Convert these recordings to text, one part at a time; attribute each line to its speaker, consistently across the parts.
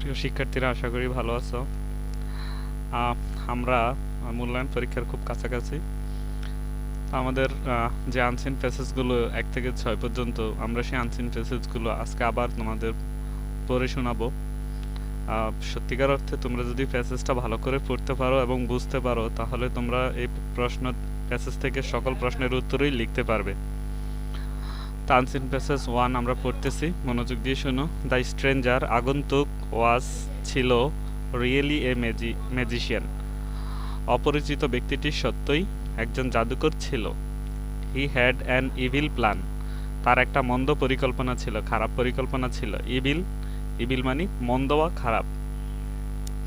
Speaker 1: প্রিয় শিক্ষার্থীরা, আশা করি ভালো আছো। আমরা মূল্যায়ন পরীক্ষার খুব কাছাকাছি। আমাদের যে আনসিন প্যাসেজগুলো 1 থেকে 6 পর্যন্ত, আমরা সেই আনসিন প্যাসেজগুলো আজকে আবার তোমাদের পড়ে শোনাবো। সত্যিকার অর্থে তোমরা যদি প্যাসেজটা ভালো করে পড়তে পারো এবং বুঝতে পারো, তাহলে তোমরা এই প্যাসেজ থেকে সকল প্রশ্নের উত্তরই লিখতে পারবে। আনসিন প্যাসেজ 1 আমরা পড়তেছি, মনোযোগ দিয়ে শোনো। দ্য স্ট্রেঞ্জার, আগন্তুক, ছিল রিয়েলি এ ম্যাজিশিয়ান। অপরিচিত ব্যক্তিটি সত্যই একজন জাদুকর ছিল। He had an evil plan, তার একটা মন্দ পরিকল্পনা ছিল, খারাপ পরিকল্পনা ছিল। ইভিল মানে মন্দ বা খারাপ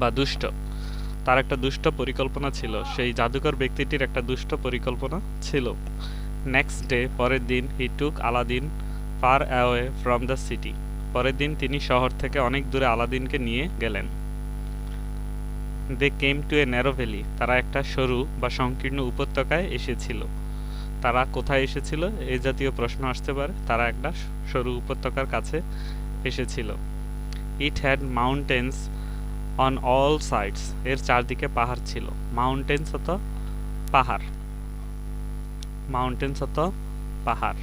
Speaker 1: বা দুষ্ট। তার একটা দুষ্ট পরিকল্পনা ছিল, সেই জাদুকর ব্যক্তিটির একটা দুষ্ট পরিকল্পনা ছিল। নেক্সট ডে, পরের দিন, he took Aladdin far away from the city. পরের দিন তিনি শহর থেকে অনেক দূরে আলাদিনকে নিয়ে গেলেন। They came to a narrow valley, তারা একটা সরু বা সংকীর্ণ উপত্যকায় এসেছিল। তারা কোথায় এসেছিল এই জাতীয় প্রশ্ন আসতে পারে। তারা একটা সরু উপত্যকার কাছে এসেছিল। It had mountains on all sides, এর চারদিকে পাহাড় ছিল। মাউন্টেন্স অত পাহাড়, মাউন্টেন্স অত পাহাড়।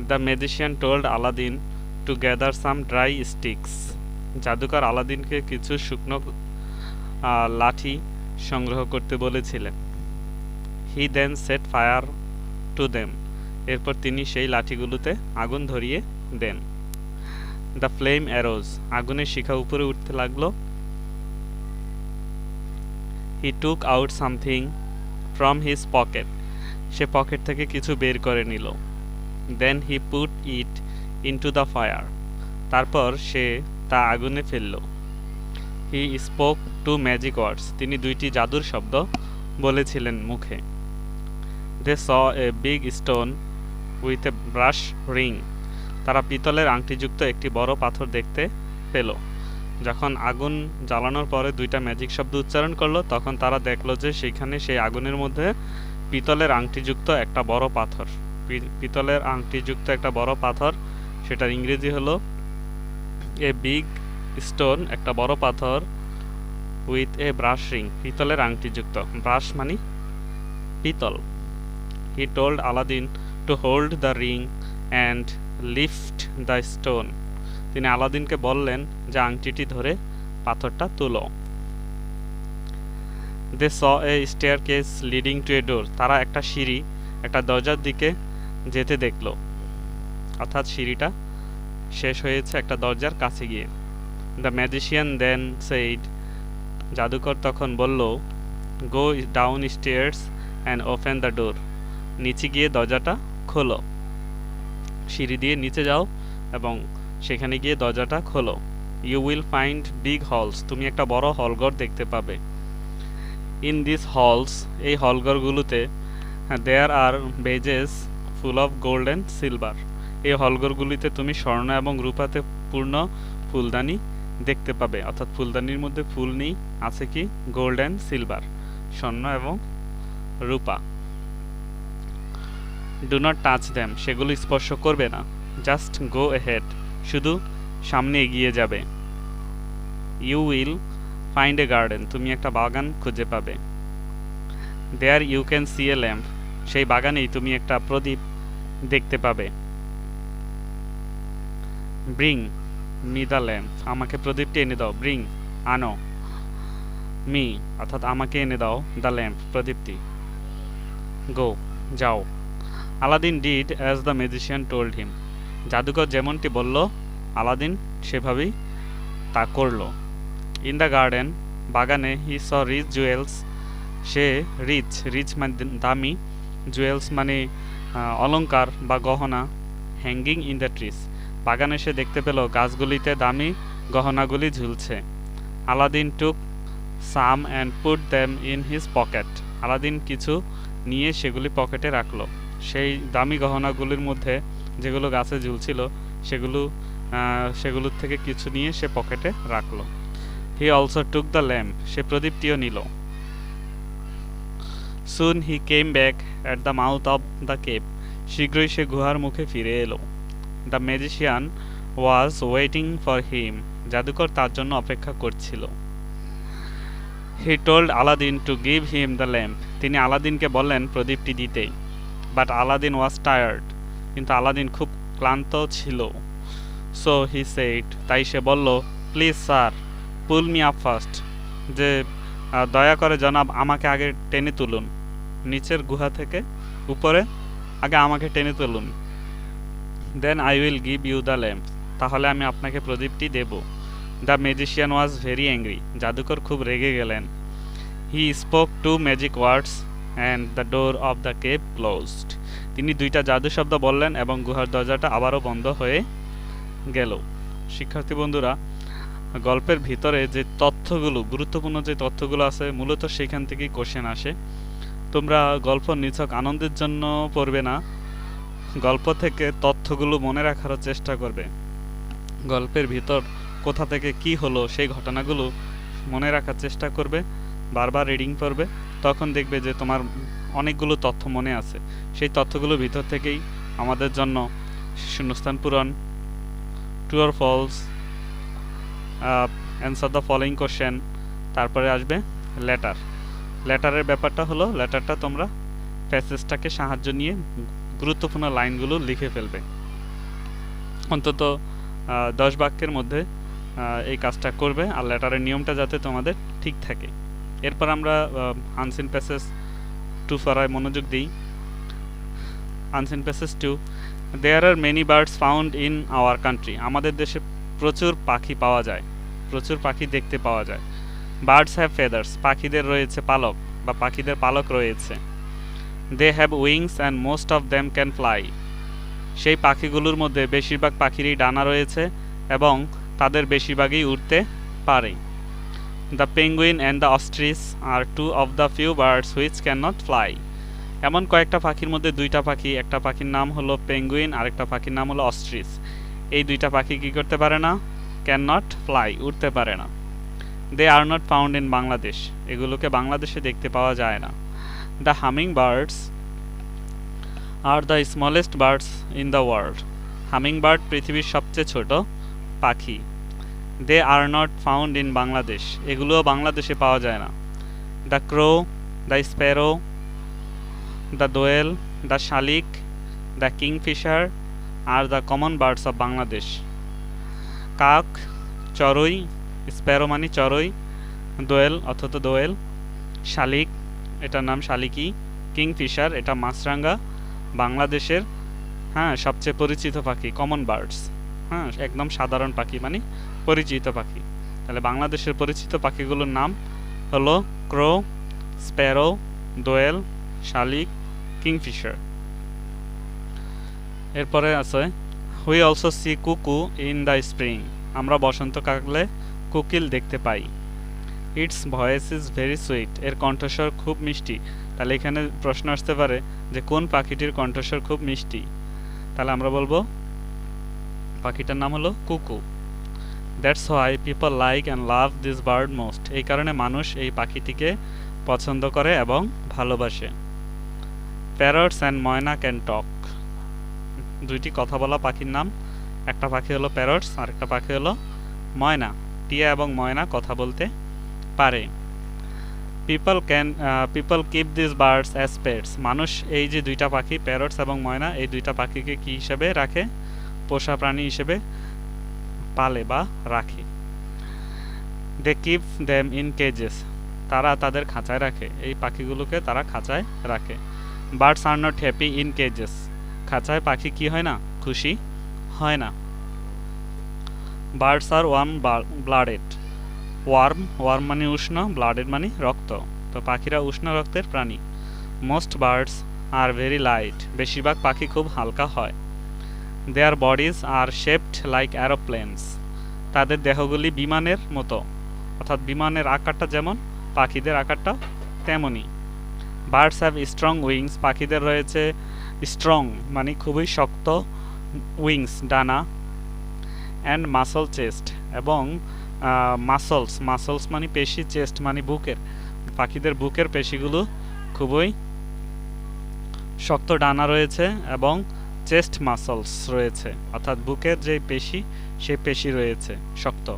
Speaker 1: The magician told Aladdin to gather some dry sticks, জাদুকর আলাদিনকে কিছু শুকনো লাঠি সংগ্রহ করতে বলেছিলেন। He then set fire to them, এরপর তিনি সেই লাঠিগুলোতে আগুন ধরিয়ে দেন। দ্য ফ্লেম অ্যারোজ, আগুনের শিখা উপরে উঠতে লাগলো। He took out something from his pocket, সে পকেট থেকে কিছু বের করে নিল। Then he put it into the fire, তারপর সে তা আগুনে ফেলল। He spoke two magic words, তিনি 2টি জাদুর শব্দ বলেছিলেন মুখে। They saw a big stone with a brass ring, তারা পিতলের আংটিযুক্ত একটি বড় পাথর দেখতে পেল। যখন আগুন জ্বালানোর পরে 2টা ম্যাজিক শব্দ উচ্চারণ করলো, তখন তারা দেখলো যে সেখানে সেই আগুনের মধ্যে পিতলের আংটিযুক্ত একটা বড় পাথর। পিতলের আংটিযুক্ত একটা বড় পাথর, সেটার ইংরেজি হলো এ বিগ স্টোন, একটা বড় পাথর, উইথ এ ব্রাশ রিং, পিতলের আংটিযুক্ত। ব্রাশ মানে পিতল। He told Aladdin to hold the ring and lift the stone, তিনি আলাদিনকে বললেন যে আংটিটি ধরে পাথরটা তুলো। They saw a staircase leading to a door, তারা একটা সিঁড়ি একটা দরজার দিকে যেতে দেখলো, অর্থাৎ সিঁড়িটা শেষ হয়েছে একটা দরজার কাছে গিয়ে। দ্য ম্যাজিশিয়ান দেন সেইড, জাদুকর তখন বলল, go down stairs and open the door, নিচে গিয়ে দরজাটা খোলো। সিঁড়ি দিয়ে নিচে যাও এবং সেখানে গিয়ে দরজাটা খোলো। You will find big halls, তুমি একটা বড় হলঘর দেখতে পাবে। ইন দিস হলস, এই হলঘরগুলোতে, there are vases full of gold and silver, এই হলঘরগুলিতে তুমি স্বর্ণ এবং রূপাতে পূর্ণ ফুলদানি দেখতে পাবে। অর্থাৎ ফুলদানির মধ্যে ফুল নেই, আছে কি গোল্ড অ্যান্ড সিলভার, স্বর্ণ এবং রূপা। ডু নট টাচ দ্যাম, সেগুলো স্পর্শ করবে না। জাস্ট গো এহেড, শুধু সামনে এগিয়ে যাবে। You will find a garden, তুমি একটা বাগান খুঁজে পাবে। There you can see a lamp, সেই বাগানেই তুমি একটা প্রদীপ দেখতে পাবে। ব্রিং মি দ্য ল্যাম্প, আমাকে প্রদীপটি এনে দাও। ব্রিং আনো, মি অর্থাৎ আমাকে এনে দাও, দ্য ল্যাম্প প্রদীপটি। গো যাও। Aladdin did as the magician told him, জাদুকর যেমনটি বলল আলাদিন সেভাবেই তা করল। ইন দ্য গার্ডেন, বাগানে, হি স রিচ জুয়েলস, সে রিচ মানে দামি, জুয়েলস মানে অলংকার বা গহনা, হ্যাঙ্গিং ইন দ্য ট্রিস, বাগানে সে দেখতে পেল গাছগুলিতে দামি গহনাগুলি ঝুলছে। Aladdin took some and put them in his pocket, আলাদিন কিছু নিয়ে সেগুলি পকেটে রাখলো। সেই দামি গহনাগুলির মধ্যে যেগুলো গাছে ঝুলছিল সেগুলোর থেকে কিছু নিয়ে সে পকেটে রাখলো। He also took the lamp, সে প্রদীপটিও নিল। Soon he came back at the mouth of the cave, শীঘ্রই সে গুহার মুখে ফিরে এলো। The magician was waiting for him, জাদুকর তার জন্য অপেক্ষা করছিল। He told Aladdin to give him the lamp, তিনি আলাদিনকে বললেন প্রদীপটি দিতে। বাট আলাদিন ওয়াজ টায়ার্ড, কিন্তু আলাদিন খুব ক্লান্ত ছিল। সো হি সেড, তাই সে বলল, please sir pool me up first, যে দয়া করে জনাব আমাকে আগে টেনে তুলুন, নিচের গুহা থেকে উপরে আগে আমাকে টেনে তুলুন। Then I will give you the lamp, তাহলে আমি আপনাকে প্রদীপটি দেব। The magician was very angry, জাদুকর খুব রেগে গেলেন। He spoke two magic words and the door of the cave closed, তিনি দুইটা জাদু শব্দ বললেন এবং গুহার দরজাটা আবারও বন্ধ হয়ে গেল। শিক্ষার্থী বন্ধুরা, গল্পের ভিতরে যে তথ্যগুলো, গুরুত্বপূর্ণ যে তথ্যগুলো আছে, মূলত সেখান থেকেই কোশ্চেন আসে। তোমরা গল্প নিছক আনন্দের জন্য পড়বে না, গল্প থেকে তথ্যগুলো মনে রাখারও চেষ্টা করবে। গল্পের ভিতর কোথা থেকে কি হলো সেই ঘটনাগুলো মনে রাখার চেষ্টা করবে, বারবার রিডিং পড়বে, তখন দেখবে যে তোমার অনেকগুলো তথ্য মনে আছে। সেই তথ্যগুলোর ভিতর থেকেই আমাদের জন্য শূন্যস্থান পূরণ, true or false, answer the following question, তারপরে আসবে লেটার। লেটারের ব্যাপারটা হলো, লেটারটা তোমরা প্যাসেজটাকে সাহায্য নিয়ে গুরুত্বপূর্ণ লাইনগুলো লিখে ফেলবে। অন্তত 10 বাক্যের মধ্যে এই কাজটা করবে, আর লেটারের নিয়মটা যাতে তোমাদের ঠিক থাকে। এরপর আমরা আনসিন প্যাসেজ 2 পড়ায় মনোযোগ দিই। Unseen passage 2, there are many birds found in our country, আমাদের দেশে প্রচুর পাখি পাওয়া যায়, প্রচুর পাখি দেখতে পাওয়া যায়। বার্ডস হ্যাভ ফেদার্স, পাখিদের রয়েছে পালক বা পাখিদের পালক রয়েছে। They have wings and most of them can fly, সেই পাখিগুলোর মধ্যে বেশিরভাগ পাখিরই ডানা রয়েছে এবং তাদের বেশিরভাগই উড়তে পারে। The penguin and the ostrich are two of the few birds which can not fly, এমন কয়েকটা পাখির মধ্যে দুইটা পাখি, একটা পাখির নাম হলো পেঙ্গুইন আর একটা পাখির নাম হলো অস্ট্রিচ, এই দুইটা পাখি কী করতে পারে না? ক্যান নট ফ্লাই, উড়তে পারে না। They are not found in Bangladesh, এগুলোকে বাংলাদেশে দেখতে পাওয়া যায় না। The humming birds are the smallest birds in the world, humming bird পৃথিবীর সবচেয়ে ছোট পাখি। They are not found in Bangladesh, এগুলোও বাংলাদেশে পাওয়া যায় না। The crow, the sparrow, the doel, the shalik, the kingfisher are the common birds of Bangladesh. কাক, চড়ুই, স্প্যারো মানে চড়ুই, দোয়েল অর্থাৎ দোয়েল, শালিক এটার নাম শালিকি, কিংফিশার এটা মাছরাঙা, বাংলাদেশের সবচেয়ে পরিচিত পাখি, কমন বার্ডস, একদম সাধারণ পাখি মানে পরিচিত পাখি। তাহলে বাংলাদেশের পরিচিত পাখিগুলোর নাম হলো ক্রো, স্প্যারো, দোয়েল, শালিক, কিংফিশার। এরপরে আছে who also see cuckoo in the spring, আমরা বসন্তকালে কোকিল দেখতে পাই। Its voice is very sweet, এর কণ্ঠস্বর খুব মিষ্টি। তাহলে এখানে প্রশ্ন আসতে পারে যে কোন পাখিটির কণ্ঠস্বর খুব মিষ্টি, তাহলে আমরা বলবো পাখিটার নাম হলো কুকু। That's why people like and love this bird most, এই কারণে মানুষ এই পাখিটিকে পছন্দ করে এবং ভালোবাসে। Parrots and Moyna can talk, দুইটি কথা বলা পাখির নাম, একটা পাখি হলো প্যারটস আর একটা পাখি হলো ময়না। টিয়া এবং ময়না কথা বলতে পারে। People keep this birds as pets, মানুষ এই যে দুইটা পাখি প্যারটস এবং ময়না, এই দুইটা পাখিকে কি হিসেবে রাখে? পোষা প্রাণী হিসেবে পালে বা রাখে। They keep them in cages, তারা তাদের খাঁচায় রাখে, এই পাখিগুলোকে তারা খাঁচায় রাখে। Birds are not happy in cages, খাঁচায় পাখি কি হয় না? খুশি হয় না। Birds are warm blooded, warm মানে উষ্ণ, ব্লাডেড মানে রক্ত, তো পাখিরা উষ্ণ রক্তের প্রাণী। Most birds are very light, বেশিরভাগ পাখি খুব হালকা হয়। দেয়ার বডিজ আর শেপড লাইক অ্যারোপ্লেনস, তাদের দেহগুলি বিমানের মতো, অর্থাৎ বিমানের আকারটা যেমন পাখিদের আকারটা তেমনই। বার্ডস হ্যাভ স্ট্রং উইংস, পাখিদের রয়েছে স্ট্রং মানে খুবই শক্ত উইংস ডানা, অ্যান্ড মাসল চেস্ট এবং মাসলস মানে পেশি, চেস্ট মানে বুকের, পাখিদের বুকের পেশিগুলো খুবই শক্ত ডানা রয়েছে এবং চেস্ট মাসলস রয়েছে, অর্থাৎ বুকের যে পেশি সেই পেশি রয়েছে শক্ত।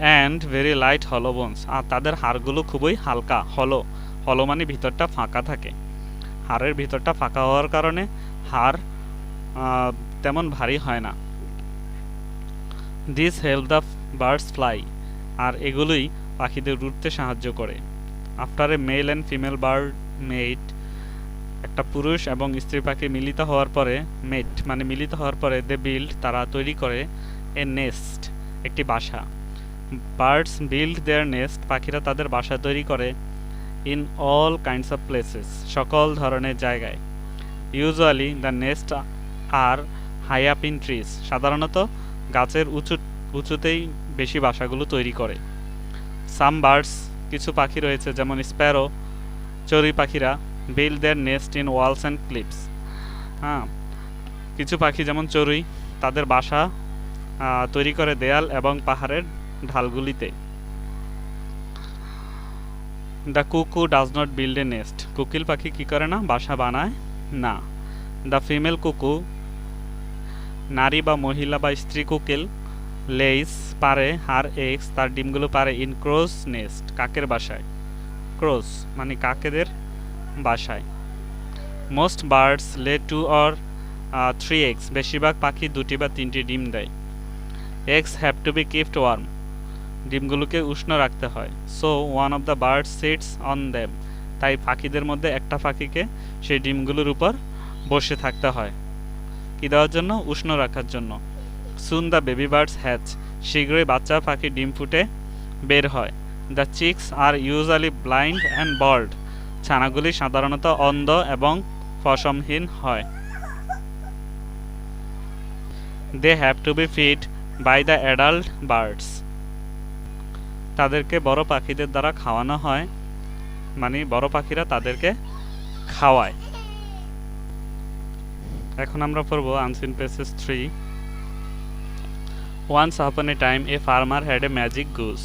Speaker 1: অ্যান্ড ভেরি লাইট হলো বোনস, আর তাদের হাড়গুলো খুবই হালকা। হলো হলো মানে ভিতরটা ফাঁকা থাকে, হাড়ের ভিতরটা ফাঁকা হওয়ার কারণে হাড় তেমন ভারী হয় না। This help the birds fly, আর এগুলোই পাখিদের উড়তে সাহায্য করে। After a male and female bird mate, একটা পুরুষ এবং স্ত্রী পাখি মিলিত হওয়ার পরে, মেট মানে মিলিত হওয়ার পরে, দে বিল্ড তারা তৈরি করে এ নেস্ট একটি বাসা। বার্ডস বিল্ড দেয়ার নেস্ট, পাখিরা তাদের বাসা তৈরি করে in all kinds of places, সকল ধরনের জায়গায়। Usually the nest are high up in trees, সাধারণত গাছের উঁচুতেই বেশি বাসাগুলো তৈরি করে। সাম বার্ডস, কিছু পাখি রয়েছে যেমন স্প্যারো, চড়ুই পাখিরা, build their nest in walls and cliffs. হ্যাঁ, কিছু পাখি যেমন চড়ুই তাদের বাসা তৈরি করে দেয়াল এবং পাহাড়ের ঢালগুলিতে। দ্য কুকু does not build a nest, কোকিল পাখি কি করে না, বাসা বানায় না। দ্য ফিমেল কুকু, নারী বা মহিলা বা স্ত্রী কোকিল, লেইস পারে, হার এক্স তার ডিমগুলো পারে, ইন ক্রোস নেস্ট কাকের বাসায়। ক্রোস মানে কাকেদের বাসায়। মোস্ট বার্ডস লে 2 or 3 eggs, বেশিরভাগ পাখি 2টি বা 3টি ডিম দেয়। Eggs have to be kept warm, ডিমগুলোকে উষ্ণ রাখতে হয়। So one of the birds sits on them, তাই পাখিদের মধ্যে একটা পাখিকে সেই ডিমগুলোর উপর বসে থাকতে হয়। কি দেওয়ার জন্য, উষ্ণ রাখার জন্য। Soon the baby birds hatch, শীঘ্রই বাচ্চা পাখি ডিম ফুটে বের হয়। The chicks are usually blind and bald, ছানাগুলি সাধারণত অন্ধ এবং পশমহীন হয়। They have to be feed by the adult birds, তাদেরকে বড় পাখিদের দ্বারা খাওয়ানো হয়, মানে বড় পাখিরা তাদেরকে খাওয়ায়। এখন আমরা পড়ব unseen places 3। Once upon a time a farmer had a magic goose,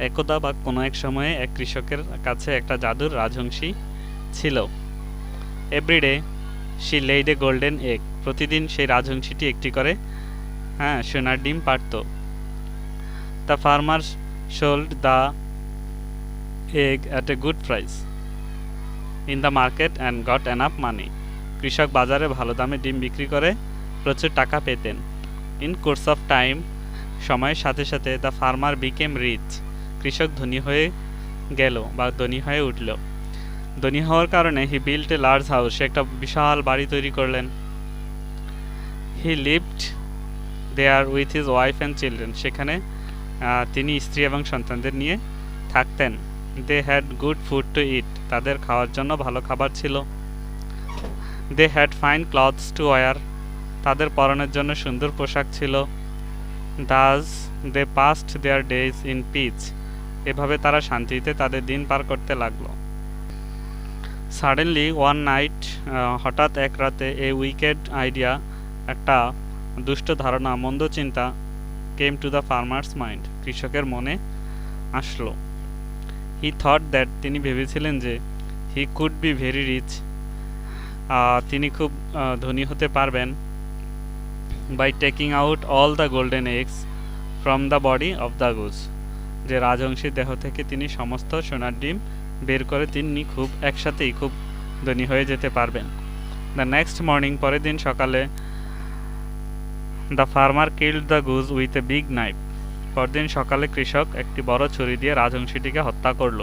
Speaker 1: একদা বা কোনো এক সময়ে এক কৃষকের কাছে একটা জাদুর রাজহংসী ছিল। Every day she laid a golden egg, প্রতিদিন সেই রাজহংসীটি একটি করে সোনার ডিম পাড়ত। The farmer sold the egg at a good price in the market and got enough money, কৃষক বাজারে ভালো দামে ডিম বিক্রি করে প্রচুর টাকা পেতেন। ইন কোর্স অফ টাইম, সময়ের সাথে সাথে দ্য ফার্মার বিকেম রিচ, কৃষক ধনী হয়ে গেল বা ধনী হয়ে উঠল। ধনী হওয়ার কারণে he built a large house, সে একটা বিশাল বাড়ি তৈরি করলেন। He lived there with his wife and children, সেখানে তিনি স্ত্রী এবং সন্তানদের নিয়ে থাকতেন। They had good food to eat, তাদের খাওয়ার জন্য ভালো খাবার ছিল। They had fine clothes to wear, তাদের পরনের জন্য সুন্দর পোশাক ছিল। Thus they passed their days in peace, এভাবে তারা শান্তিতে তাদের দিন পার করতে লাগলো। সাডেনলি ওয়ান নাইট, হঠাৎ এক রাতে, এ উইকেড আইডিয়া, একটা দুষ্ট ধারণা, মন্দ চিন্তা, came to the farmer's mind, কৃষকের মনে আসলো। হি থট দ্যাট, তিনি ভেবেছিলেন যে, he could be very rich, তিনি খুব ধনী হতে পারবেন, by taking out all the golden eggs from the body of the goose, যে রাজহংসীর দেহ থেকে তিনি সমস্ত সোনার ডিম বের করে তিনি খুব একসাথেই খুব ধনী হয়ে যেতে পারবেন। দ্য নেক্সট মর্নিং, পরের দিন সকালে, the farmer killed the goose with a big knife, পরদিন সকালে কৃষক একটি বড় ছুরি দিয়ে রাজহংসীটিকে হত্যা করল।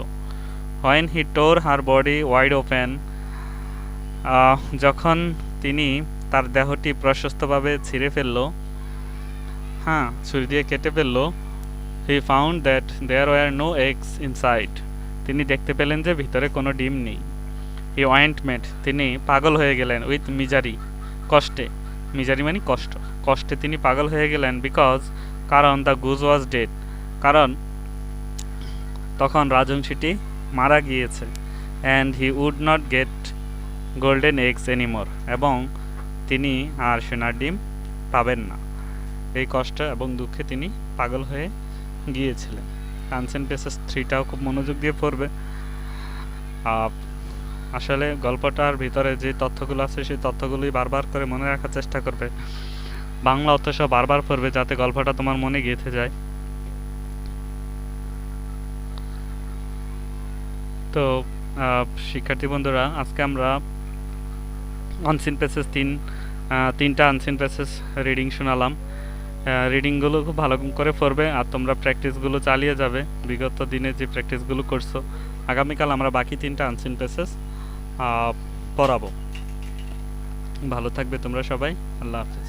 Speaker 1: হোয়েন হি টোর হার বডি ওয়াইড ওপেন, যখন তিনি তার দেহটি প্রশস্তভাবে ছিঁড়ে ফেলল, ছুরি দিয়ে কেটে ফেলল, he found that there were no eggs inside, তিনি দেখতে পেলেন যে ভিতরে কোনো ডিম নেই। হি ওয়ান্টমেন্ট, তিনি পাগল হয়ে গেলেন, উইথ মিজারি, কষ্টে, মিজারি মানে কষ্ট, কষ্টে তিনি পাগল হয়ে গেলেন। বিকজ, কারণ, দ্য গুজ ওয়াজ ডেড, কারণ তখন রাজহংসীটি মারা গিয়েছে। And he would not get golden eggs anymore, এবং তিনি আর সোনার ডিম পাবেন না। এই কষ্ট এবং দুঃখে তিনি পাগল হয়ে গিয়েছিলেন। আনসিন প্লেসেস 3টাও খুব মনোযোগ দিয়ে পড়বে। আসলে গল্পটার ভিতরে যে তথ্যগুলো আছে সেই তথ্যগুলোই বারবার করে মনে রাখার চেষ্টা করবে। বাংলা অর্থসহ বারবার পড়বে যাতে গল্পটা তোমার মনে গেঁথে যায়। তো শিক্ষার্থী বন্ধুরা, আজকে আমরা আনসিন প্যাসেজ তিনটা আনসিন প্যাসেজ রিডিং শোনালাম। রিডিংগুলো খুব ভালো করে পড়বে আর তোমরা প্র্যাকটিসগুলো চালিয়ে যাবে। বিগত দিনে যে প্র্যাকটিসগুলো করছো, আগামীকাল আমরা বাকি তিনটা আনসিন প্যাসেজ পড়াবো। ভালো থাকবে তোমরা সবাই। আল্লাহ হাফেজ।